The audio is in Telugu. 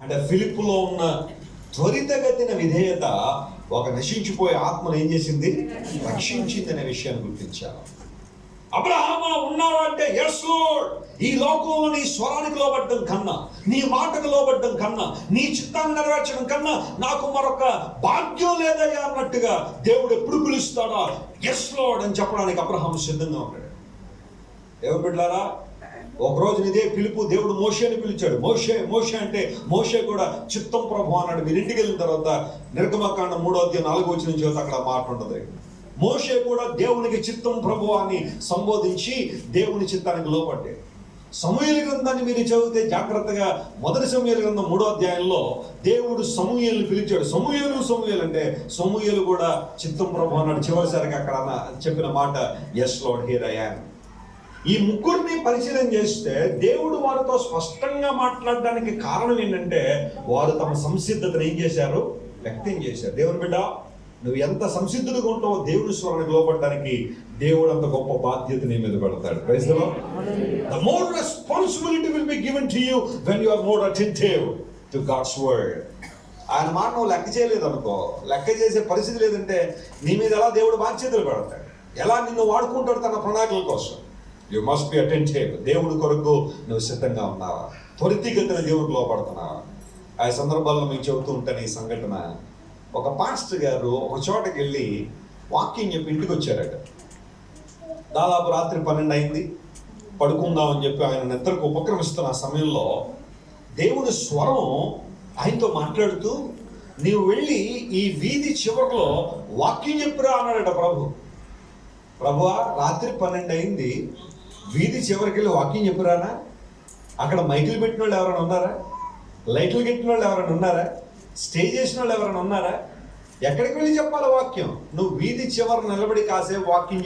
అంటే ఫిలిప్పులో ఉన్న త్వరితగతిన విధేయత ఒక నశించిపోయే ఆత్మను ఏం చేసింది? రక్షించింది అనే విషయాన్ని గుర్తించారు. అబ్రహామా ఉన్నావా అంటే ఎస్ లార్డ్. ఈ లోకంలో నీ స్వరానికి లోబడ్డం కన్నా, నీ మాటకు లోబడ్డం కన్నా, నీ చిత్తాన్ని నెరవేర్చడం కన్నా నాకు మరొక భాగ్యం లేదయ్యా అన్నట్టుగా దేవుడు ఎప్పుడు పిలుస్తాడా ఎస్ లార్డ్ అని చెప్పడానికి అబ్రహాము సిద్ధంగా ఉన్నాడు. దేవుని బిడ్డలారా, ఒకరోజు ఇదే పిలుపు దేవుడు మోషేని పిలిచాడు. మోషే మోషే అంటే మోషే కూడా చిత్తం ప్రభు అన్నాడు. మీరు ఇంటికి వెళ్ళిన తర్వాత నిర్గమకాండం 3:4 అక్కడ మాట ఉంటుంది. మోషే కూడా దేవునికి చిత్తం ప్రభు అని సంబోధించి దేవుని చిత్తానికి లోపడ్డాడు. సమూయేలు గ్రంథాన్ని మీరు చదివితే జాగ్రత్తగా 1 సమూయేలు గ్రంథం 3వ దేవుడు సమూయేలుని పిలిచాడు. సమూయేలు అంటే సమూయేలు కూడా చిత్తం ప్రభు అన్నాడు. చివరిసారిగా అక్కడ చెప్పిన మాట yes Lord here I am. ఈ ముగ్గురిని పరిశీలన చేస్తే దేవుడు వారితో స్పష్టంగా మాట్లాడడానికి కారణం ఏంటంటే వారు తమ సంసిద్ధతను ఏం చేశారు? వ్యక్తం చేశారు. దేవుని బిడ్డ, నువ్వు ఎంత సంసిద్ధుడిగా ఉంటావో దేవుని స్వరానికి లోపడడానికి దేవుడు అంత గొప్ప బాధ్యత నీ మీద పెడతాడు. Praise the Lord. The more responsibility will be given to you when you are more attentive to God's word. ఆయన మాట నువ్వు లెక్క చేయలేదు అనుకో, లెక్క చేసే పరిస్థితి లేదంటే నీ మీద ఎలా దేవుడు బాధ్యతలు పెడతాడు, ఎలా నిన్ను వాడుకుంటాడు తన ప్రణాళికల కోసం. You must be attentive. దేవుడి కొరకు నువ్వు సిద్ధంగా ఉన్నావా? త్వరితగతిన దేవుడికి లోపడుతున్నావా? ఆ సందర్భాల్లో మీకు చెబుతూ ఉంటాను ఈ సంఘటన. ఒక పాస్టర్ గారు ఒక చోటకి వెళ్ళి వాకింగ్ చెప్పి ఇంటికి వచ్చారట. దాదాపు రాత్రి 12 అయింది, పడుకుందామని చెప్పి ఆయన నిద్రకు ఉపక్రమిస్తున్న సమయంలో దేవుని స్వరం ఆయనతో మాట్లాడుతూ, నీవు వెళ్ళి ఈ వీధి చివరిలో వాకింగ్ చెప్పురా అన్నాడట ప్రభు. ప్రభువా, రాత్రి 12 అయింది, వీధి చివరికి వెళ్ళి వాకింగ్ చెప్పురానా? అక్కడ మైకులు పెట్టిన వాళ్ళు ఎవరైనా ఉన్నారా? లైట్లు పెట్టిన వాళ్ళు ఎవరైనా ఉన్నారా? స్టే చేసిన వాళ్ళు ఎవరైనా ఉన్నారా? ఎక్కడికి వెళ్ళి చెప్పాలి వాక్యం? నువ్వు వీధి చివరి నిలబడి కాసేపు వాకింగ్